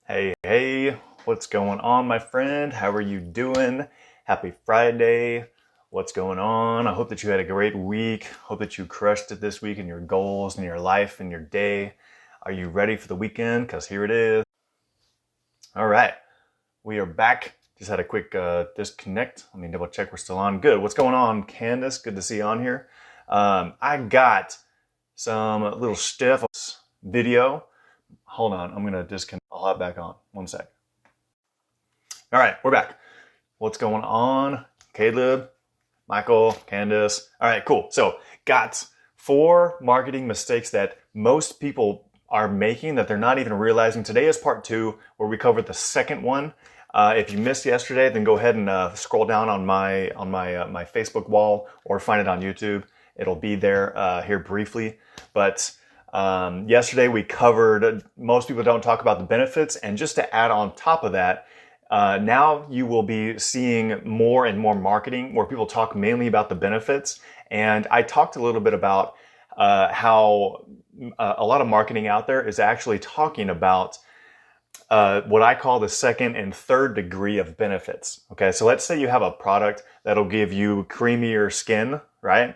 Hey, what's going on, my friend? How are you doing? Happy Friday. What's going on? I hope that you had a great week. Hope that you crushed it this week in your goals and your life and your day. Are you ready for the weekend? Because here it is. All right, we are back. Just had a quick disconnect. Let me double check we're still on. Good. What's going on, Candace? Good to see you on here. I got some little stiff video. Hold on, I'm gonna disconnect. I'll hop back on. One sec. All right, we're back. What's going on? Caleb, Michael, Candace. All right, cool. So, got 4 marketing mistakes that most people are making that they're not even realizing. Today is part 2, where we covered the second one. If you missed yesterday, then go ahead and scroll down on my Facebook wall or find it on YouTube. It'll be there here briefly. But yesterday we covered most people don't talk about the benefits, and just to add on top of that, now you will be seeing more and more marketing where people talk mainly about the benefits. And I talked a little bit about how a lot of marketing out there is actually talking about what I call the second and third degree of benefits. Okay, so let's say you have a product that'll give you creamier skin, right?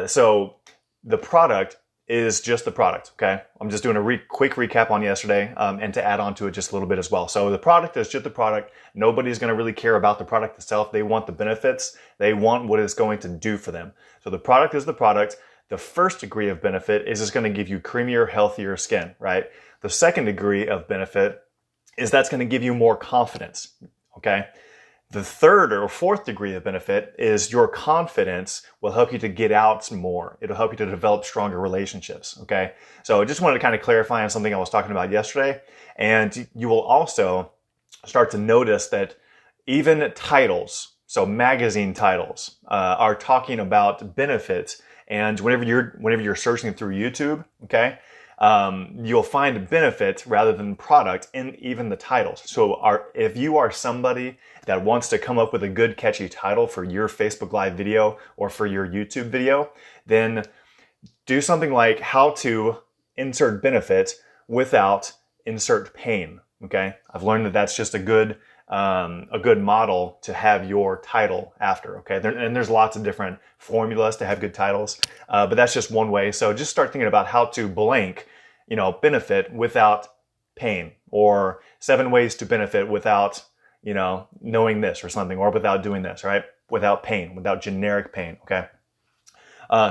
So the product is just the product, okay? I'm just doing a quick recap on yesterday and to add on to it just a little bit as well. So the product is just the product. Nobody's going to really care about the product itself. They want the benefits. They want what it's going to do for them. So the product is the product. The first degree of benefit is it's going to give you creamier, healthier skin, right? The second degree of benefit is that's going to give you more confidence, okay? The third or fourth degree of benefit is your confidence will help you to get out more. It'll help you to develop stronger relationships, okay? So I just wanted to kind of clarify on something I was talking about yesterday. And you will also start to notice that even titles, so magazine titles, are talking about benefits. And whenever you're searching through YouTube, okay, you'll find benefit rather than product in even the titles. So if you are somebody that wants to come up with a good catchy title for your Facebook Live video or for your YouTube video, then do something like how to insert benefit without insert pain. Okay, I've learned that that's just a good model to have your title after. Okay, and there's lots of different formulas to have good titles, but that's just one way. So just start thinking about how to blank, benefit without pain, or 7 ways to benefit without, knowing this or something, or without doing this, right? Without pain, without generic pain. Okay.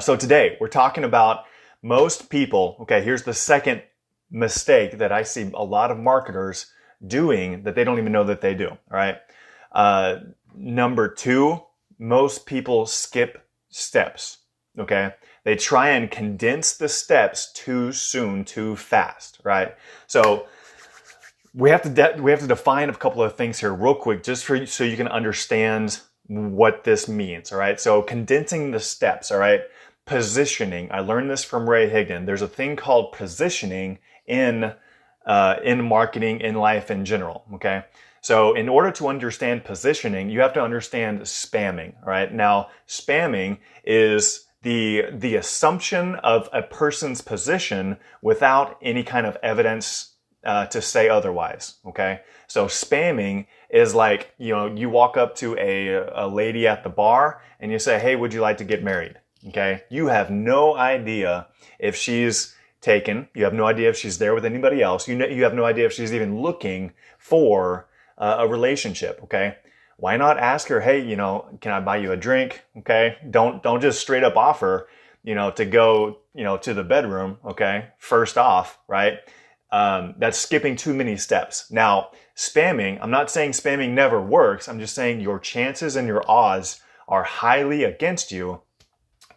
So today we're talking about most people. Okay, here's the second mistake that I see a lot of marketers doing that they don't even know that they do. All right. Number 2, most people skip steps. Okay. They try and condense the steps too soon, too fast. Right. So we have to define a couple of things here real quick, just so you can understand what this means. All right. So condensing the steps. All right. Positioning. I learned this from Ray Higdon. There's a thing called positioning in marketing, in life in general. Okay. So in order to understand positioning, you have to understand spamming. All right. Now, spamming is the assumption of a person's position without any kind of evidence to say otherwise. Okay. So spamming is like, you walk up to a lady at the bar and you say, "Hey, would you like to get married?" Okay. You have no idea if she's taken. You have no idea if she's there with anybody else. You have no idea if she's even looking for a relationship. Okay. Why not ask her, "Hey, can I buy you a drink?" Okay. Don't just straight up offer, to go, to the bedroom. Okay. First off, right? That's skipping too many steps. Now, spamming, I'm not saying spamming never works. I'm just saying your chances and your odds are highly against you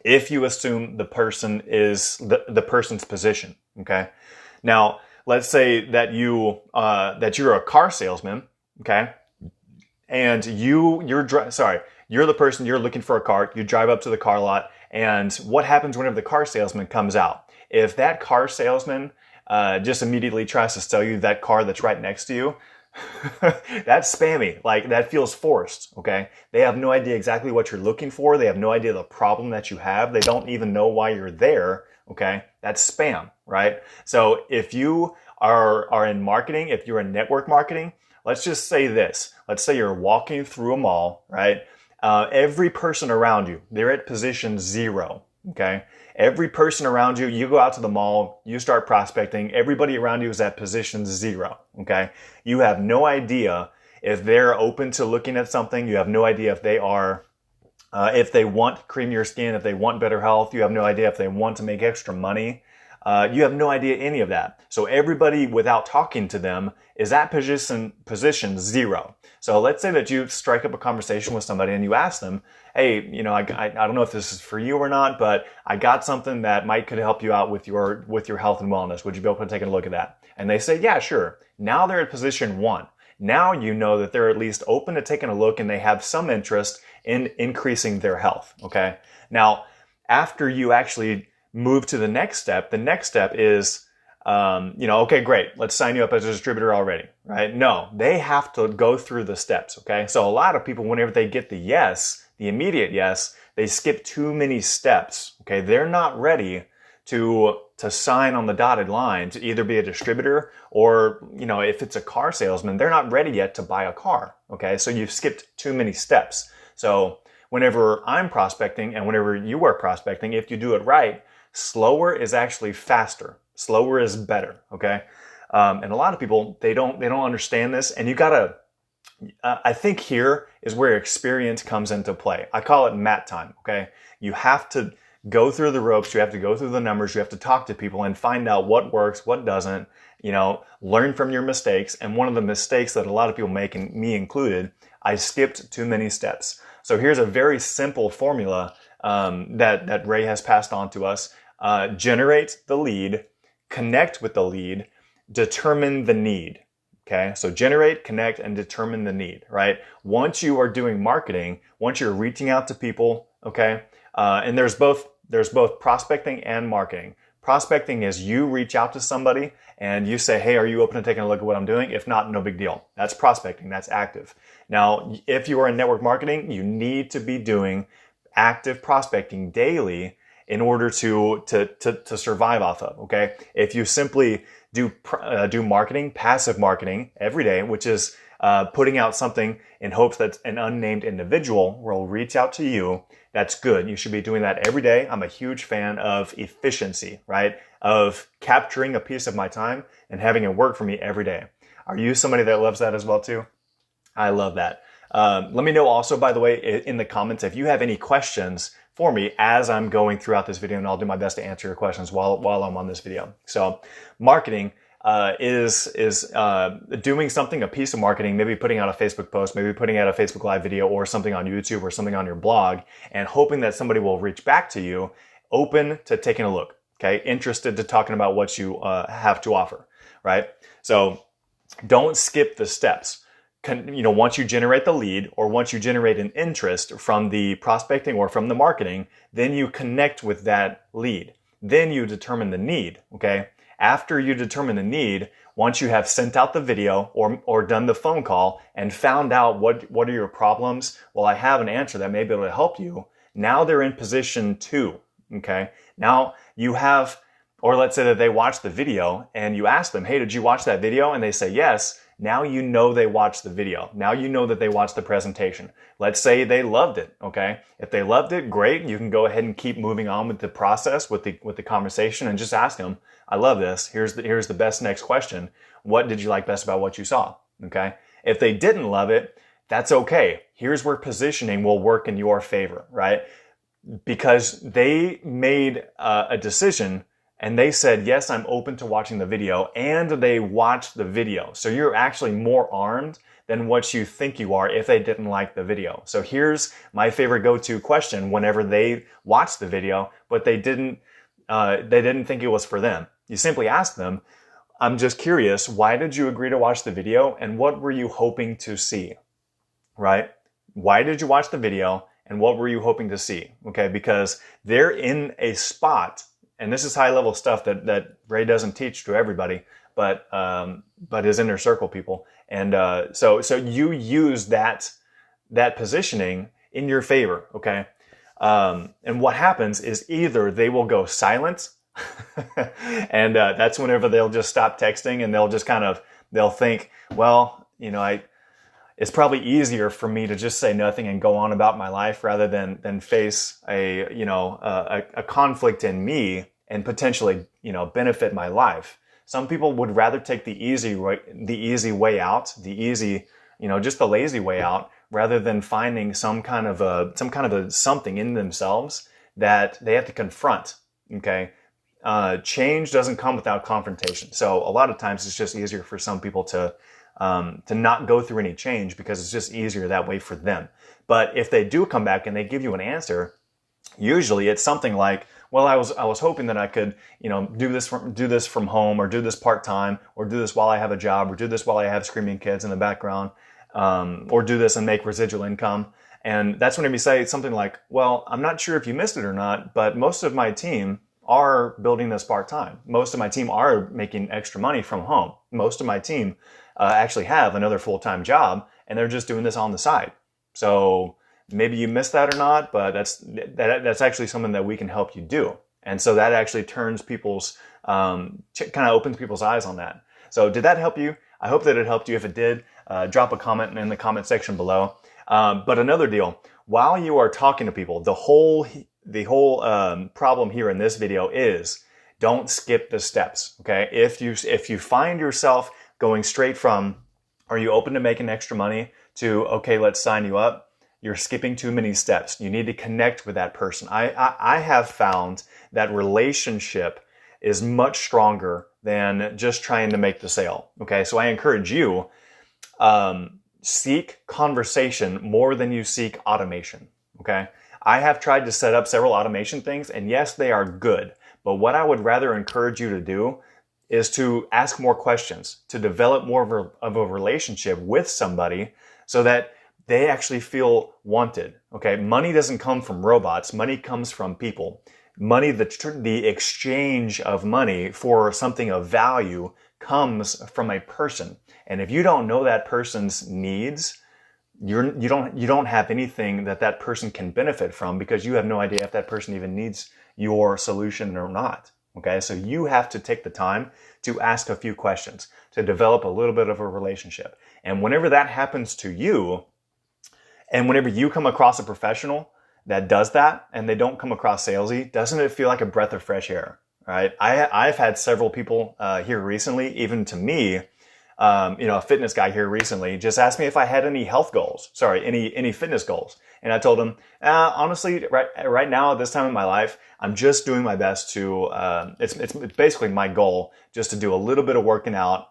if you assume the person is the person's position. Okay. Now, let's say that you're a car salesman. Okay. And you're the person, you're looking for a car. You drive up to the car lot, and what happens whenever the car salesman comes out? If that car salesman just immediately tries to sell you that car that's right next to you, that's spammy. Like, that feels forced. Okay. They have no idea exactly what you're looking for. They have no idea the problem that you have. They don't even know why you're there. Okay. That's spam, right? So if you are in marketing, if you're in network marketing, let's just say this. Let's say you're walking through a mall, right? Every person around you, they're at position 0, okay? Every person around you, you go out to the mall, you start prospecting, everybody around you is at position 0, okay? You have no idea if they're open to looking at something. You have no idea if they are, if they want creamier skin, if they want better health. You have no idea if they want to make extra money. You have no idea any of that. So everybody, without talking to them, is at position 0. So let's say that you strike up a conversation with somebody and you ask them, hey, you know, I don't know if this is for you or not, but I got something that could help you out with your health and wellness. Would you be open to taking a look at that? And they say, yeah, sure. Now they're at position 1. Now you know that they're at least open to taking a look and they have some interest in increasing their health, okay? Now, after you actually move to the next step is, okay, great. Let's sign you up as a distributor already, right? No, they have to go through the steps, okay? So a lot of people, whenever they get the yes, the immediate yes, they skip too many steps, okay? They're not ready to sign on the dotted line to either be a distributor or, if it's a car salesman, they're not ready yet to buy a car, okay? So you've skipped too many steps. So whenever I'm prospecting and whenever you are prospecting, if you do it right, slower is actually faster. Slower is better, okay? And a lot of people, they don't understand this, and you gotta, I think here is where experience comes into play. I call it mat time, okay? You have to go through the ropes, you have to go through the numbers, you have to talk to people and find out what works, what doesn't, learn from your mistakes. And one of the mistakes that a lot of people make, and me included, I skipped too many steps. So here's a very simple formula that Ray has passed on to us. Generate the lead, connect with the lead, determine the need. Okay, so generate, connect, and determine the need, right? Once you are doing marketing, once you're reaching out to people, okay, and there's both prospecting and marketing. Prospecting is you reach out to somebody and you say, hey, are you open to taking a look at what I'm doing? If not, no big deal. That's prospecting, that's active. Now, if you are in network marketing, you need to be doing active prospecting daily in order to survive off of, okay? If you simply do marketing, passive marketing every day, which is putting out something in hopes that an unnamed individual will reach out to you, that's good. You should be doing that every day. I'm a huge fan of efficiency, right? Of capturing a piece of my time and having it work for me every day. Are you somebody that loves that as well too? I love that. Let me know also, by the way, in the comments, if you have any questions for me as I'm going throughout this video, and I'll do my best to answer your questions while I'm on this video. So marketing is doing something, a piece of marketing, maybe putting out a Facebook post, maybe putting out a Facebook Live video or something on YouTube or something on your blog, and hoping that somebody will reach back to you, open to taking a look, okay? Interested to talking about what you have to offer, right? So don't skip the steps. Once you generate the lead or once you generate an interest from the prospecting or from the marketing, then you connect with that lead. Then you determine the need, okay? After you determine the need, once you have sent out the video or done the phone call and found out what are your problems, well, I have an answer that may be able to help you. Now they're in position 2, okay? Now you have, or let's say that they watch the video and you ask them, hey, did you watch that video? And they say yes. Now you know they watched the video. Now you know that they watched the presentation. Let's say they loved it, okay? If they loved it, great. You can go ahead and keep moving on with the process, with the conversation, and just ask them, I love this. Here's the best next question. What did you like best about what you saw, okay? If they didn't love it, that's okay. Here's where positioning will work in your favor, right? Because they made a decision and they said, yes, I'm open to watching the video, and they watched the video. So you're actually more armed than what you think you are if they didn't like the video. So here's my favorite go-to question whenever they watched the video, but they didn't think it was for them. You simply ask them, I'm just curious, why did you agree to watch the video, and what were you hoping to see, right? Why did you watch the video, and what were you hoping to see, okay? Because they're in a spot, and this is high-level stuff that Ray doesn't teach to everybody, but his inner circle people. And so you use that positioning in your favor, okay? And what happens is either they will go silent, And that's whenever they'll just stop texting and they'll just they'll think, well, it's probably easier for me to just say nothing and go on about my life rather than face a conflict in me and potentially, benefit my life. Some people would rather take the easy way out, just the lazy way out, rather than finding some kind of a something in themselves that they have to confront. Okay. Change doesn't come without confrontation. So a lot of times it's just easier for some people to not go through any change because it's just easier that way for them. But if they do come back and they give you an answer, usually it's something like, well, I was hoping that I could, do this from home, or do this part-time, or do this while I have a job, or do this while I have screaming kids in the background, or do this and make residual income. And that's when we say something like, well, I'm not sure if you missed it or not, but most of my team are building this part-time. Most of my team are making extra money from home. Most of my team actually have another full-time job, and they're just doing this on the side. So maybe you missed that or not, but that's actually something that we can help you do. And so that actually turns kind of opens people's eyes on that. So did that help you? I hope that it helped you. If it did, drop a comment in the comment section below. But another deal, while you are talking to people, the whole problem here in this video is don't skip the steps. Okay. If you find yourself going straight from, are you open to making extra money, to, okay, let's sign you up, you're skipping too many steps. You need to connect with that person. I have found that relationship is much stronger than just trying to make the sale. Okay. So I encourage you, seek conversation more than you seek automation. Okay. I have tried to set up several automation things, and yes, they are good. But what I would rather encourage you to do is to ask more questions, to develop more of a relationship with somebody so that they actually feel wanted. Okay. Money doesn't come from robots. Money comes from people. Money, the exchange of money for something of value comes from a person. And if you don't know that person's needs, you don't have anything that person can benefit from, because you have no idea if that person even needs your solution or not. Okay. So you have to take the time to ask a few questions, to develop a little bit of a relationship. And whenever that happens to you, and whenever you come across a professional that does that and they don't come across salesy, doesn't it feel like a breath of fresh air? Right? I've had several people here recently, even to me, a fitness guy here recently just asked me if I had any any fitness goals. And I told him, honestly, right now at this time in my life, I'm just doing my best to, it's basically my goal just to do a little bit of working out,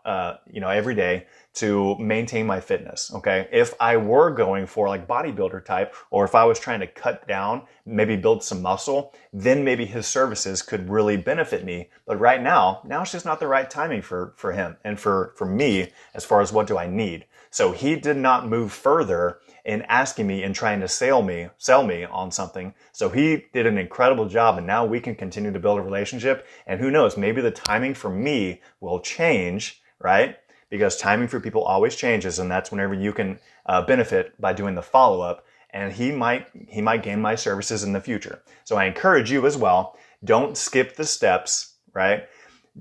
every day to maintain my fitness. Okay. If I were going for like bodybuilder type, or if I was trying to cut down, maybe build some muscle, then maybe his services could really benefit me. But right now it's just not the right timing for him and for me as far as what do I need. So he did not move further in asking me and trying to sell me on something. So he did an incredible job, and now we can continue to build a relationship. And who knows, maybe the timing for me will change, right? Because timing for people always changes, and that's whenever you can benefit by doing the follow-up. And he might gain my services in the future. So I encourage you as well, don't skip the steps, right?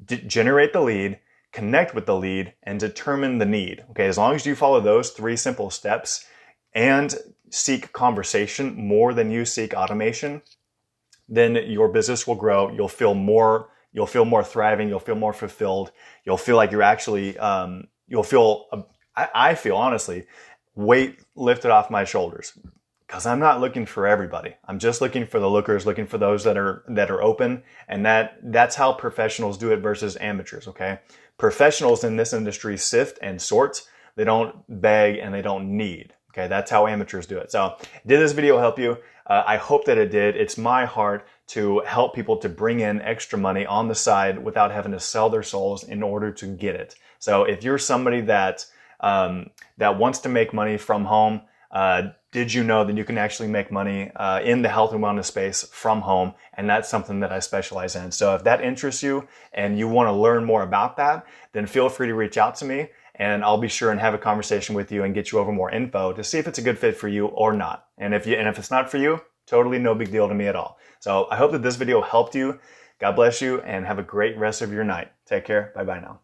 Generate the lead, connect with the lead, and determine the need. Okay, as long as you follow those 3 simple steps and seek conversation more than you seek automation, then your business will grow. You'll feel more thriving. You'll feel more fulfilled. You'll feel like you're actually, I feel honestly, weight lifted off my shoulders, because I'm not looking for everybody. I'm just looking for the lookers, looking for those that are open. And that's how professionals do it versus amateurs. Okay. Professionals in this industry sift and sort. They don't beg and they don't need. Okay. That's how amateurs do it. So did this video help you? I hope that it did. It's my heart to help people to bring in extra money on the side without having to sell their souls in order to get it. So if you're somebody that wants to make money from home, did you know that you can actually make money in the health and wellness space from home? And that's something that I specialize in. So if that interests you and you want to learn more about that, then feel free to reach out to me, and I'll be sure and have a conversation with you and get you over more info to see if it's a good fit for you or not. And if it's not for you, totally no big deal to me at all. So I hope that this video helped you. God bless you and have a great rest of your night. Take care. Bye bye now.